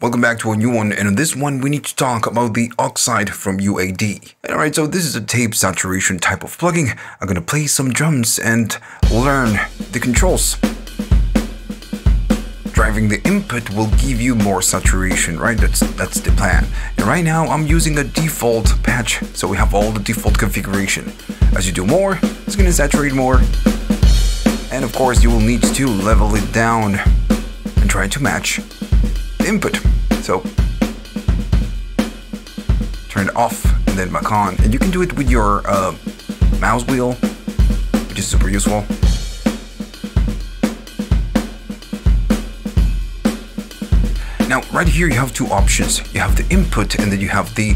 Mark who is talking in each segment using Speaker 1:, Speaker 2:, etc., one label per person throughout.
Speaker 1: Welcome back to a new one, and in this one we need to talk about the OXIDE from UAD. Alright, so this is a tape saturation type of plugin. I'm gonna play some drums and learn the controls. Driving the input will give you more saturation, right? That's the plan. And right now I'm using a default patch, so we have all the default configuration. As you do more, it's gonna saturate more. And of course you will need to level it down and try to match the input. So turn it off and then back on, and you can do it with your mouse wheel, which is super useful. Now right here you have two options. You have the input and then you have the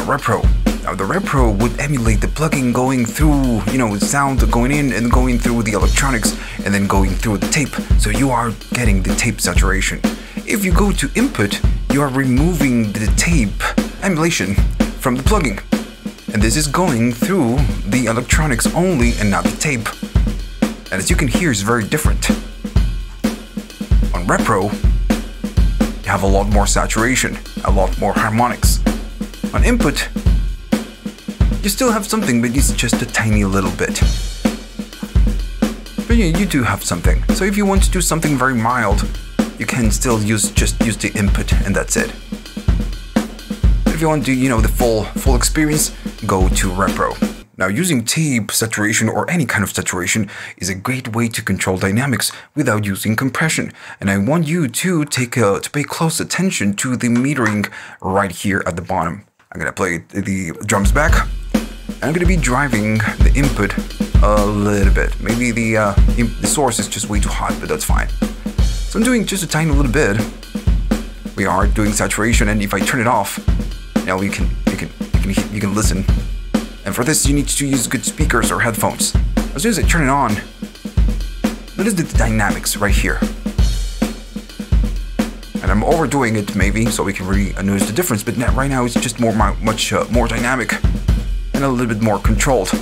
Speaker 1: repro. Now the repro would emulate the plugin going through, sound going in and going through the electronics and then going through the tape. So you are getting the tape saturation. If you go to input, you are removing the tape emulation from the plugin. And this is going through the electronics only and not the tape. And as you can hear, it's very different. On repro, you have a lot more saturation, a lot more harmonics. On input, you still have something, but it's just a tiny little bit. But yeah, you do have something. So if you want to do something very mild, you can still just use the input and that's it. But if you want to do, the full experience, go to repro. Now using tape saturation or any kind of saturation is a great way to control dynamics without using compression. And I want you to pay close attention to the metering right here at the bottom. I'm gonna play the drums back. I'm gonna be driving the input a little bit. Maybe the source is just way too hot, but that's fine. So I'm doing just a tiny little bit. We are doing saturation, and if I turn it off, now you can listen. And for this, you need to use good speakers or headphones. As soon as I turn it on, notice the dynamics right here. And I'm overdoing it maybe, so we can really notice the difference. But right now, it's just much more dynamic and a little bit more controlled.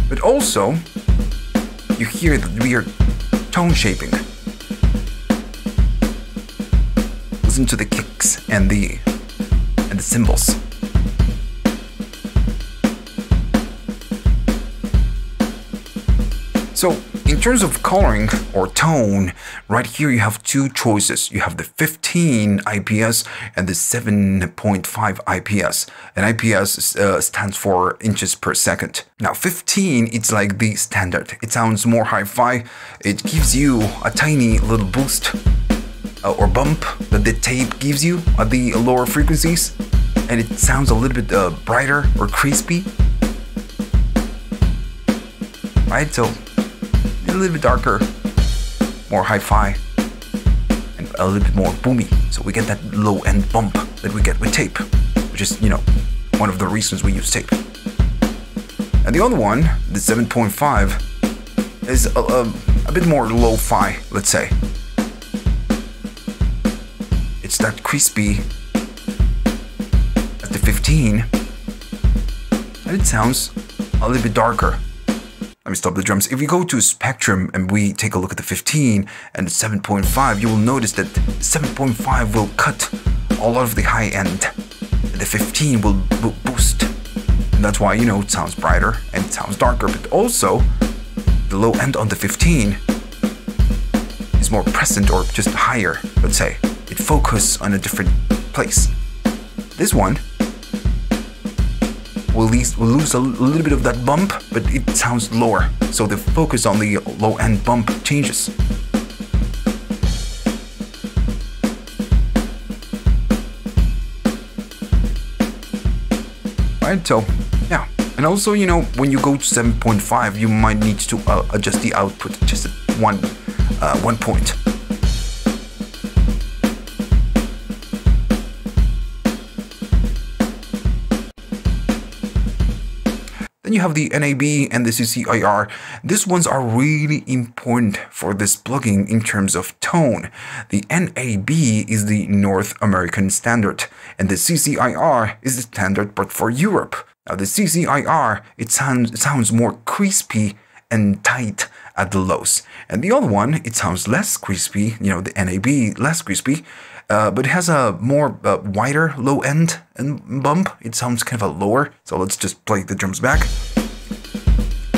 Speaker 1: But also, you hear the weird tone shaping. Listen to the kicks and the cymbals. So in terms of coloring or tone, right here you have two choices. You have the 15 IPS and the 7.5 IPS. And IPS stands for inches per second. Now 15, it's like the standard. It sounds more hi-fi. It gives you a tiny little boost or bump that the tape gives you at the lower frequencies. And it sounds a little bit brighter or crispy. Right, so a little bit darker, more hi-fi, and a little bit more boomy. So we get that low-end bump that we get with tape, which is, one of the reasons we use tape. And the other one, the 7.5, is a bit more lo-fi, let's say. It's that crispy at the 15, and it sounds a little bit darker. Let me stop the drums. If we go to spectrum and we take a look at the 15 and the 7.5, you will notice that the 7.5 will cut a lot of the high end. The 15 will boost. And that's why, it sounds brighter and it sounds darker. But also, the low end on the 15 is more present or just higher, let's say. It focuses on a different place. This one we'll lose a little bit of that bump, but it sounds lower. So the focus on the low end bump changes. Right, so yeah. And also, when you go to 7.5, you might need to adjust the output just at one point. Then you have the NAB and the CCIR. These ones are really important for this plugin in terms of tone. The NAB is the North American standard, and the CCIR is the standard but for Europe. Now the CCIR, it sounds more crispy and tight at the lows. And the other one, it sounds less crispy, you know, the NAB less crispy, but it has a more wider low end and bump. It sounds kind of a lower. So let's just play the drums back.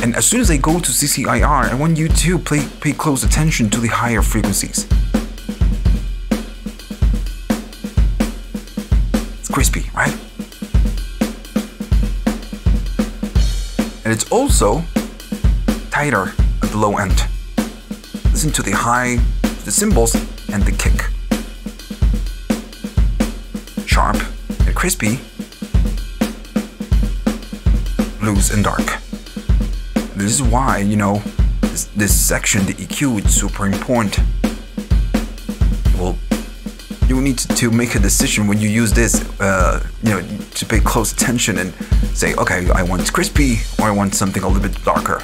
Speaker 1: And as soon as I go to CCIR, I want you to pay close attention to the higher frequencies. It's crispy, right? And it's also tighter at the low end. Listen to the high, the cymbals, and the kick. Sharp and crispy, loose and dark. This is why, you know, this section, the EQ, is super important. Well, you need to make a decision when you use this, you know, to pay close attention and say, okay, I want crispy or I want something a little bit darker.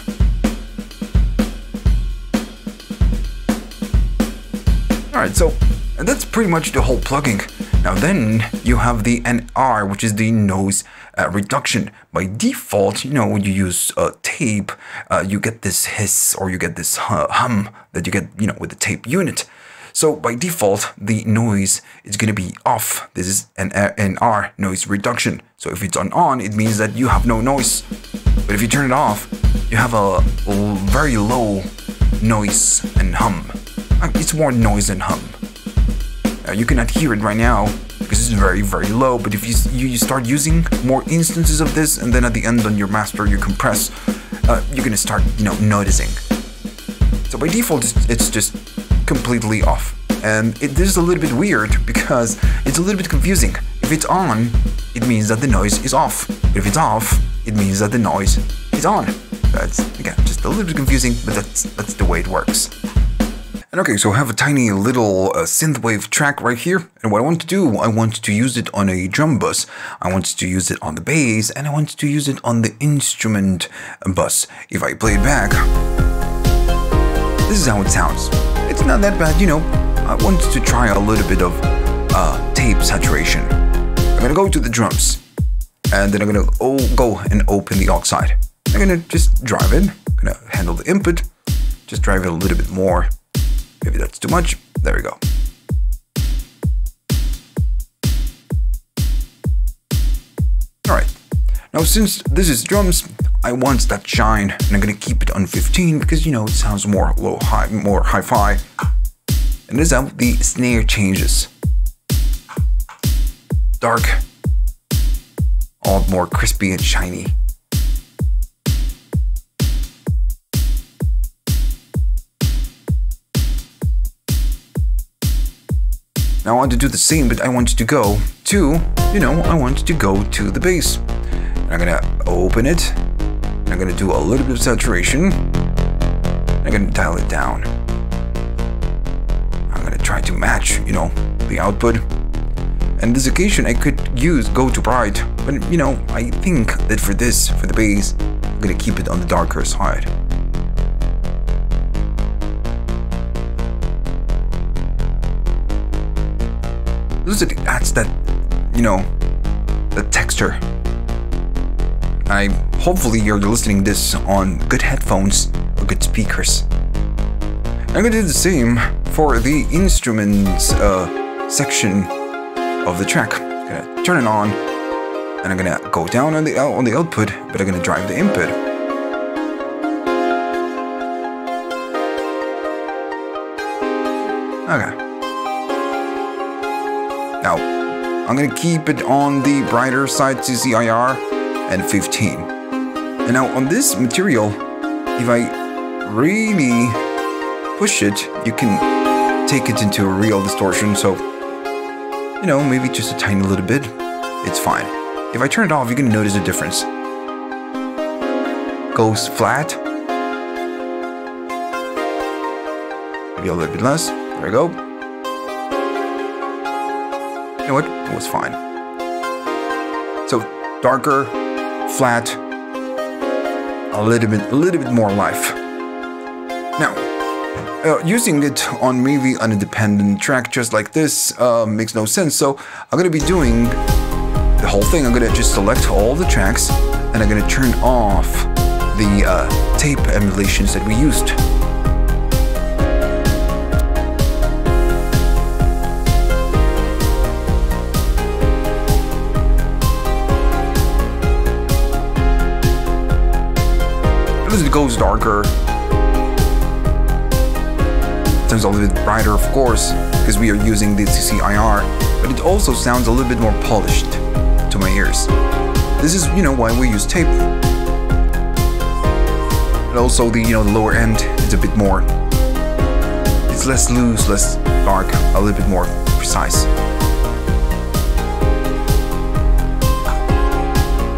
Speaker 1: Alright, so and that's pretty much the whole plugin. Now then you have the NR, which is the noise reduction. By default, you know, when you use tape, you get this hiss or you get this hum that you get, you know, with the tape unit. So by default, the noise is going to be off. This is an NR, noise reduction. So if it's on, it means that you have no noise. But if you turn it off, you have a very low noise and hum. It's more noise than hum. You cannot hear it right now because it's very, very low. But if you start using more instances of this, and then at the end on your master you compress, you're gonna start, you know, noticing. So by default, it's just completely off. And this is a little bit weird because it's a little bit confusing. If it's on, it means that the noise is off. But if it's off, it means that the noise is on. That's, again, just a little bit confusing, but that's the way it works. And okay, so I have a tiny little synthwave track right here, and what I want to do, I want to use it on a drum bus, I want to use it on the bass, and I want to use it on the instrument bus. If I play it back, this is how it sounds. It's not that bad, you know. I want to try a little bit of tape saturation. I'm gonna go to the drums, and then I'm gonna go and open the OXIDE. I'm gonna just drive it, I'm gonna handle the input, just drive it a little bit more. Maybe that's too much. There we go. Alright. Now since this is drums, I want that shine, and I'm gonna keep it on 15 because, you know, it sounds more more hi-fi. And this is how the snare changes. Dark. All more crispy and shiny. Now I want to do the same, but I want to go to, you know, I want to go to the bass. And I'm gonna open it. I'm gonna do a little bit of saturation. I'm gonna dial it down. I'm gonna try to match, you know, the output. And this occasion I could go to bright, but you know, I think that for the bass, I'm gonna keep it on the darker side. That's that, you know, the texture. Hopefully you're listening this on good headphones or good speakers. I'm gonna do the same for the instruments section of the track. I'm gonna turn it on, and I'm gonna go down on the output, but I'm gonna drive the input. Okay. Now, I'm gonna keep it on the brighter side, CCIR, and 15. And now on this material, if I really push it, you can take it into a real distortion. So, you know, maybe just a tiny little bit, it's fine. If I turn it off, you're gonna notice a difference. Goes flat. Maybe a little bit less. There we go. You know what? It was fine. So darker, flat, a little bit more life. Now, using it on maybe an independent track just like this makes no sense. So I'm gonna be doing the whole thing. I'm gonna just select all the tracks, and I'm gonna turn off the tape emulations that we used. As it goes darker, it turns a little bit brighter, of course, because we are using the CCIR, but it also sounds a little bit more polished to my ears. This is, why we use tape. But also the, the lower end is a bit more, it's less loose, less dark, a little bit more precise.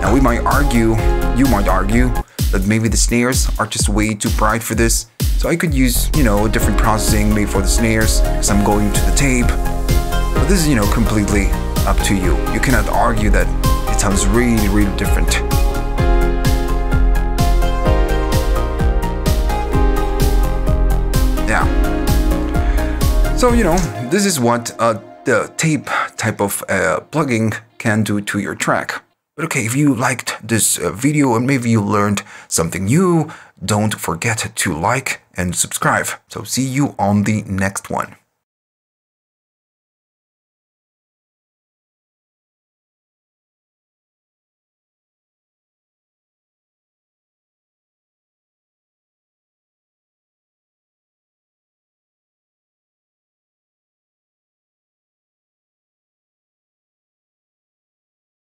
Speaker 1: Now you might argue, that maybe the snares are just way too bright for this. So I could use, a different processing made for the snares, because I'm going to the tape. But this is, completely up to you. You cannot argue that it sounds really, really different. Yeah. So, this is what the tape type of plugin can do to your track. But okay, if you liked this video and maybe you learned something new, don't forget to like and subscribe. So see you on the next one.